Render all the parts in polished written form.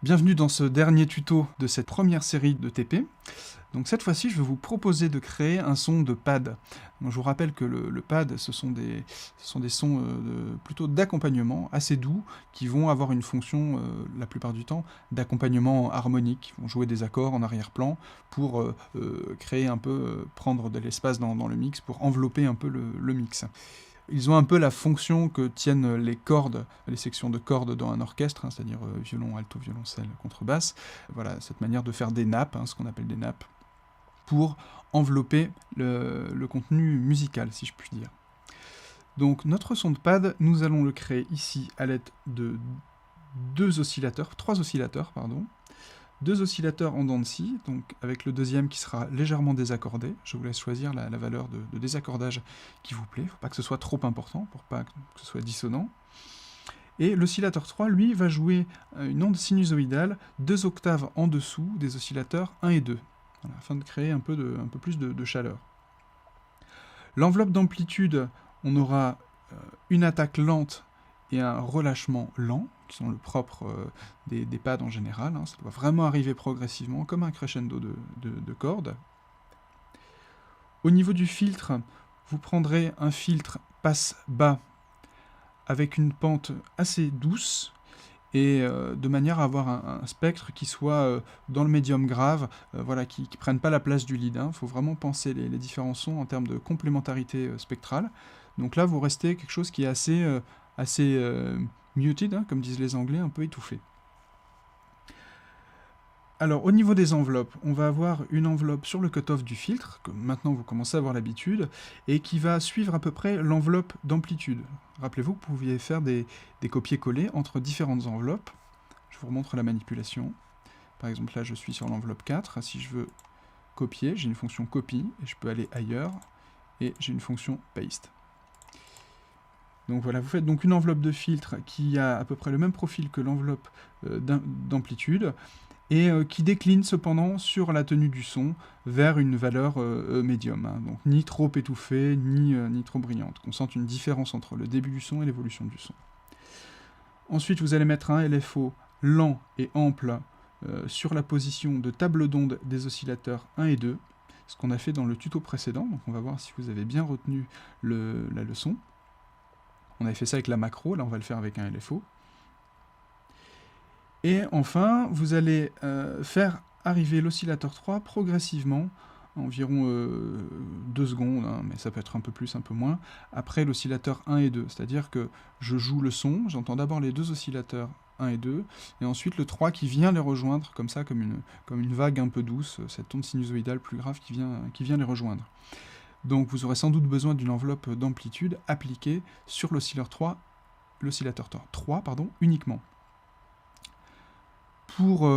Bienvenue dans ce dernier tuto de cette première série de TP. Donc cette fois-ci, je vais vous proposer de créer un son de pad. Donc, je vous rappelle que le pad, ce sont des sons plutôt d'accompagnement, assez doux, qui vont avoir une fonction, la plupart du temps, d'accompagnement harmonique. Ils vont jouer des accords en arrière-plan pour créer un peu, prendre de l'espace dans le mix, pour envelopper un peu le mix. Ils ont un peu la fonction que tiennent les cordes, les sections de cordes dans un orchestre, hein, c'est-à-dire violon, alto, violoncelle, contrebasse. Voilà, cette manière de faire des nappes, hein, ce qu'on appelle des nappes, pour envelopper le contenu musical, si je puis dire. Donc notre son de pad, nous allons le créer ici à l'aide de trois oscillateurs, pardon. Deux oscillateurs en dents de scie, donc avec le deuxième qui sera légèrement désaccordé. Je vous laisse choisir la valeur de désaccordage qui vous plaît. Il ne faut pas que ce soit trop important pour pas que ce soit dissonant. Et l'oscillateur 3, lui, va jouer une onde sinusoïdale 2 octaves en dessous des oscillateurs 1 et 2, voilà, afin de créer un peu plus de chaleur. L'enveloppe d'amplitude, on aura une attaque lente et un relâchement lent, qui sont le propre des pads en général. Hein. Ça doit vraiment arriver progressivement, comme un crescendo de cordes. Au niveau du filtre, vous prendrez un filtre passe-bas avec une pente assez douce, et de manière à avoir un spectre qui soit dans le médium grave, voilà, qui ne prenne pas la place du lead. Il faut vraiment penser les différents sons en termes de complémentarité spectrale. Donc là, vous restez quelque chose qui est assez muted, hein, comme disent les Anglais, un peu étouffé. Alors, au niveau des enveloppes, on va avoir une enveloppe sur le cutoff du filtre, que maintenant vous commencez à avoir l'habitude, et qui va suivre à peu près l'enveloppe d'amplitude. Rappelez-vous que vous pouviez faire des copier-coller entre différentes enveloppes. Je vous remontre la manipulation. Par exemple, là, je suis sur l'enveloppe 4. Si je veux copier, j'ai une fonction copy, et je peux aller ailleurs, et j'ai une fonction paste. Donc voilà, vous faites donc une enveloppe de filtre qui a à peu près le même profil que l'enveloppe d'amplitude, et qui décline cependant sur la tenue du son vers une valeur médium, hein, donc ni trop étouffée, ni trop brillante, qu'on sente une différence entre le début du son et l'évolution du son. Ensuite, vous allez mettre un LFO lent et ample sur la position de table d'onde des oscillateurs 1 et 2, ce qu'on a fait dans le tuto précédent, donc on va voir si vous avez bien retenu la leçon. On avait fait ça avec la macro, là on va le faire avec un LFO. Et enfin, vous allez faire arriver l'oscillateur 3 progressivement, environ 2 secondes, hein, mais ça peut être un peu plus, un peu moins, après l'oscillateur 1 et 2. C'est-à-dire que je joue le son, j'entends d'abord les deux oscillateurs 1 et 2, et ensuite le 3 qui vient les rejoindre, comme ça, comme une vague un peu douce, cette onde sinusoïdale plus grave qui vient les rejoindre. Donc vous aurez sans doute besoin d'une enveloppe d'amplitude appliquée sur l'oscillateur 3 uniquement. Pour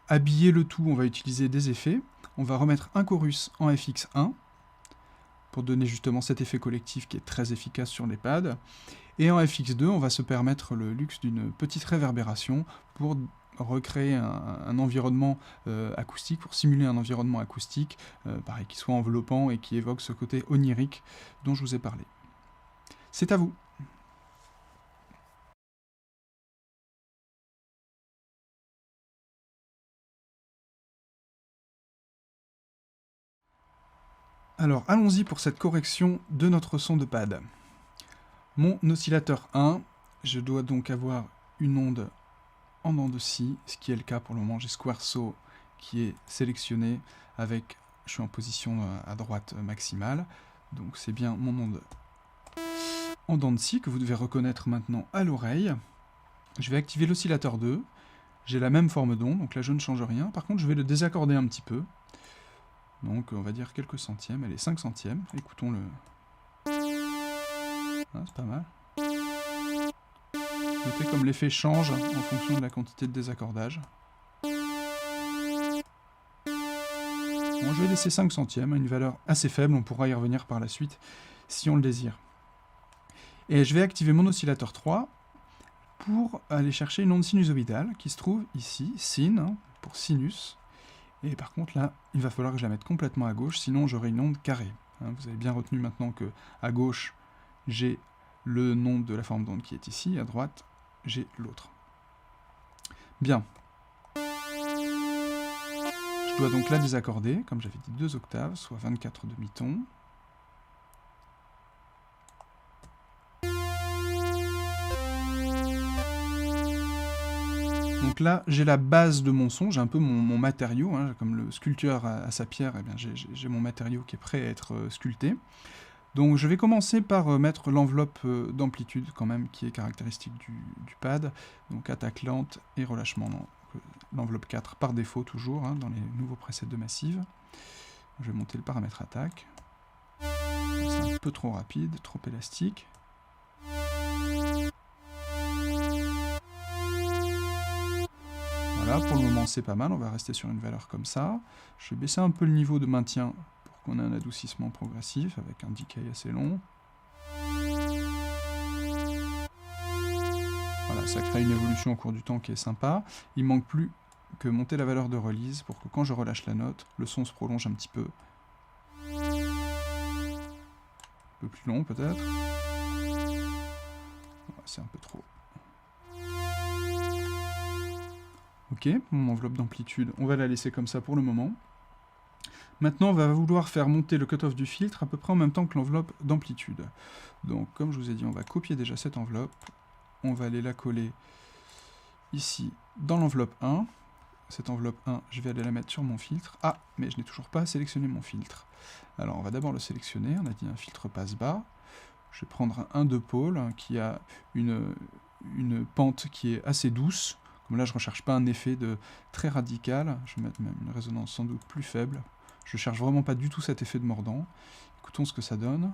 habiller le tout, on va utiliser des effets. On va remettre un chorus en FX1 pour donner justement cet effet collectif qui est très efficace sur les pads. Et en FX2, on va se permettre le luxe d'une petite réverbération pour recréer un environnement acoustique, pour simuler un environnement acoustique, pareil, qui soit enveloppant et qui évoque ce côté onirique dont je vous ai parlé. C'est à vous. Alors, allons-y pour cette correction de notre son de pad. Mon oscillateur 1, je dois donc avoir une onde en dents de scie, ce qui est le cas pour le moment. J'ai Square Saw qui est sélectionné avec, je suis en position à droite maximale, donc c'est bien mon onde en dents de scie que vous devez reconnaître maintenant à l'oreille. Je vais activer l'oscillateur 2, j'ai la même forme d'onde, donc là je ne change rien. Par contre, je vais le désaccorder un petit peu. Donc on va dire quelques centièmes, allez 5 centièmes, écoutons-le. Ah, c'est pas mal. Notez comme l'effet change en fonction de la quantité de désaccordage. Bon, je vais laisser 5 centièmes, une valeur assez faible, on pourra y revenir par la suite si on le désire. Et je vais activer mon oscillateur 3 pour aller chercher une onde sinusoïdale qui se trouve ici, sin, hein, pour sinus. Et par contre là, il va falloir que je la mette complètement à gauche, sinon j'aurai une onde carrée. Hein, vous avez bien retenu maintenant que à gauche, j'ai le nom de la forme d'onde qui est ici, à droite, j'ai l'autre. Bien. Je dois donc la désaccorder, comme j'avais dit 2 octaves, soit 24 demi-tons. Donc là, j'ai la base de mon son, j'ai un peu mon matériau, hein, comme le sculpteur à sa pierre, eh bien j'ai mon matériau qui est prêt à être sculpté. Donc je vais commencer par mettre l'enveloppe d'amplitude quand même, qui est caractéristique du pad. Donc attaque lente et relâchement lent. L'enveloppe 4 par défaut toujours, hein, dans les nouveaux presets de Massive. Je vais monter le paramètre attaque. C'est un peu trop rapide, trop élastique. Voilà, pour le moment c'est pas mal, on va rester sur une valeur comme ça. Je vais baisser un peu le niveau de maintien pour qu'on ait un adoucissement progressif avec un decay assez long. Voilà, ça crée une évolution au cours du temps qui est sympa. Il manque plus que monter la valeur de release pour que quand je relâche la note, le son se prolonge un petit peu. Un peu plus long peut-être. C'est un peu trop. Ok, mon enveloppe d'amplitude, on va la laisser comme ça pour le moment. Maintenant, on va vouloir faire monter le cutoff du filtre à peu près en même temps que l'enveloppe d'amplitude. Donc, comme je vous ai dit, on va copier déjà cette enveloppe. On va aller la coller ici dans l'enveloppe 1. Cette enveloppe 1, je vais aller la mettre sur mon filtre. Ah, mais je n'ai toujours pas sélectionné mon filtre. Alors, on va d'abord le sélectionner. On a dit un filtre passe-bas. Je vais prendre un 2 pôles qui a une pente qui est assez douce. Comme là, je ne recherche pas un effet très radical. Je vais mettre même une résonance sans doute plus faible. Je ne cherche vraiment pas du tout cet effet de mordant. Écoutons ce que ça donne.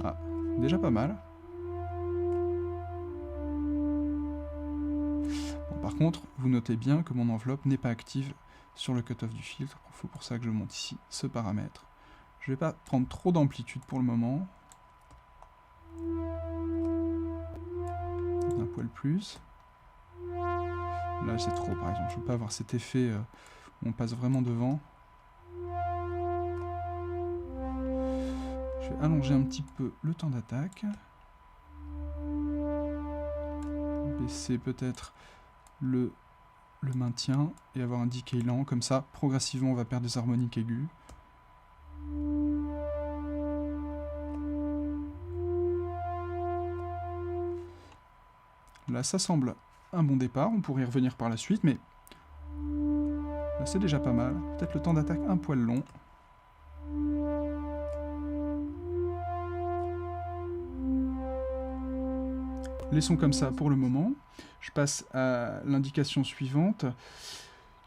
Ah, déjà pas mal. Bon, par contre, vous notez bien que mon enveloppe n'est pas active sur le cutoff du filtre. Il faut pour ça que je monte ici ce paramètre. Je ne vais pas prendre trop d'amplitude pour le moment. Un poil plus. Là, c'est trop, par exemple. Je ne veux pas avoir cet effet où on passe vraiment devant. Je vais allonger un petit peu le temps d'attaque. Baisser peut-être le maintien et avoir un decay lent. Comme ça, progressivement, on va perdre des harmoniques aiguës. Là, ça semble un bon départ. On pourrait y revenir par la suite, mais là, c'est déjà pas mal. Peut-être le temps d'attaque un poil long. Laissons comme ça pour le moment. Je passe à l'indication suivante,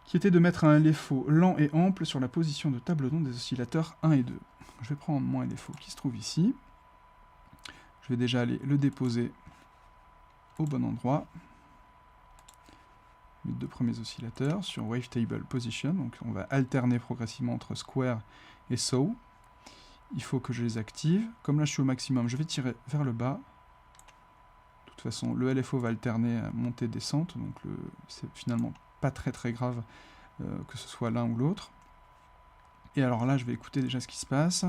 qui était de mettre un LFO lent et ample sur la position de table d'onde des oscillateurs 1 et 2. Je vais prendre mon LFO qui se trouve ici. Je vais déjà aller le déposer au bon endroit. Les 2 premiers oscillateurs sur Wavetable Position. Donc on va alterner progressivement entre Square et Saw. Il faut que je les active. Comme là je suis au maximum, je vais tirer vers le bas. De toute façon, le LFO va alterner à montée-descente, donc c'est finalement pas très grave que ce soit l'un ou l'autre. Et alors là, je vais écouter déjà ce qui se passe.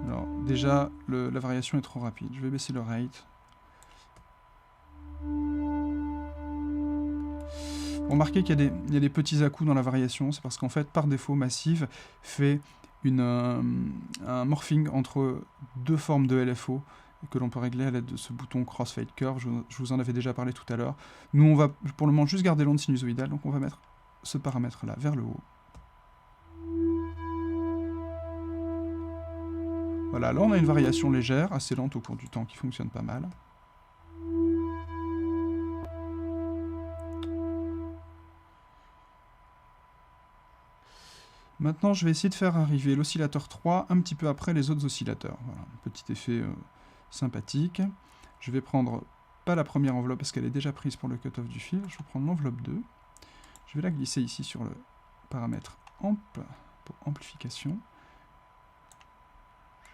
Alors déjà, la variation est trop rapide. Je vais baisser le rate. Remarquez qu'il y a des petits à-coups dans la variation, c'est parce qu'en fait, par défaut, Massive fait un morphing entre 2 formes de LFO que l'on peut régler à l'aide de ce bouton Crossfade Curve. Je vous en avais déjà parlé tout à l'heure. Nous, on va pour le moment juste garder l'onde sinusoïdale, donc on va mettre ce paramètre-là vers le haut. Voilà, là on a une variation légère, assez lente au cours du temps, qui fonctionne pas mal. Maintenant, je vais essayer de faire arriver l'oscillateur 3 un petit peu après les autres oscillateurs. Voilà, un petit effet sympathique. Je vais prendre, pas la première enveloppe parce qu'elle est déjà prise pour le cutoff du fil, je vais prendre l'enveloppe 2. Je vais la glisser ici sur le paramètre amp pour amplification.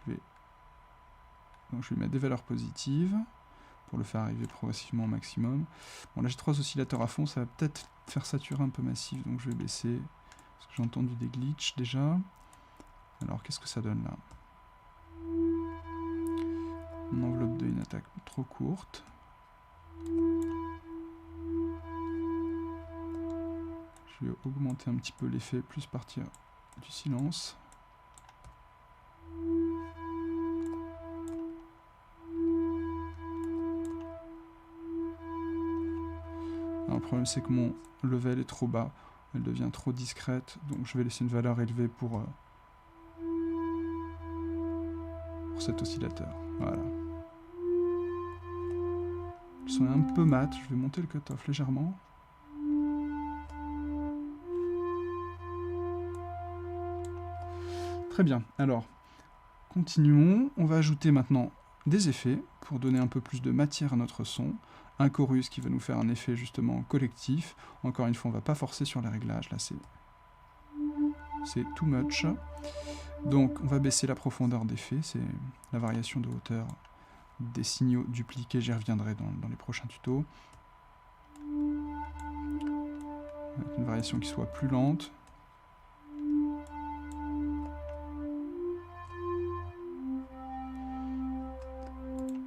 Je vais mettre des valeurs positives pour le faire arriver progressivement au maximum. Bon, là j'ai 3 oscillateurs à fond, ça va peut-être faire saturer un peu Massive, donc je vais baisser. Parce que j'ai entendu des glitches déjà. Alors qu'est-ce que ça donne là? Une enveloppe de une attaque trop courte. Je vais augmenter un petit peu l'effet, plus partir du silence. Alors, le problème c'est que mon level est trop bas, elle devient trop discrète, donc je vais laisser une valeur élevée pour cet oscillateur. Voilà. Le son est un peu mat, je vais monter le cutoff légèrement. Très bien, alors, continuons. On va ajouter maintenant des effets pour donner un peu plus de matière à notre son. Un chorus qui va nous faire un effet justement collectif. Encore une fois, on ne va pas forcer sur les réglages, là c'est too much. Donc on va baisser la profondeur d'effet, c'est la variation de hauteur des signaux dupliqués, j'y reviendrai dans les prochains tutos. Avec une variation qui soit plus lente.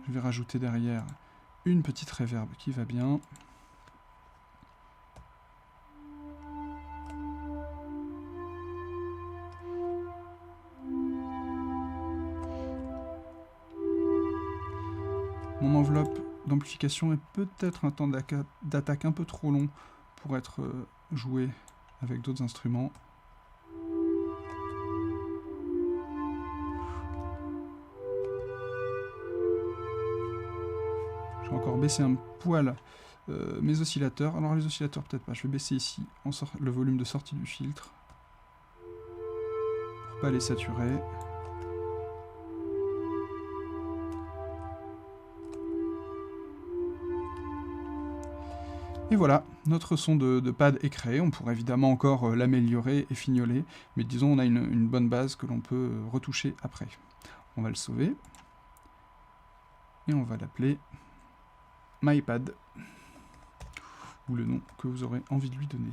Je vais rajouter derrière une petite reverb qui va bien. Mon enveloppe d'amplification est peut-être un temps d'attaque un peu trop long pour être joué avec d'autres instruments. Je vais encore baisser un poil mes oscillateurs. Alors les oscillateurs peut-être pas, je vais baisser ici le volume de sortie du filtre pour pas les saturer. Et voilà, notre son de pad est créé. On pourrait évidemment encore l'améliorer et fignoler, mais disons on a une bonne base que l'on peut retoucher après. On va le sauver et on va l'appeler MyPad, ou le nom que vous aurez envie de lui donner.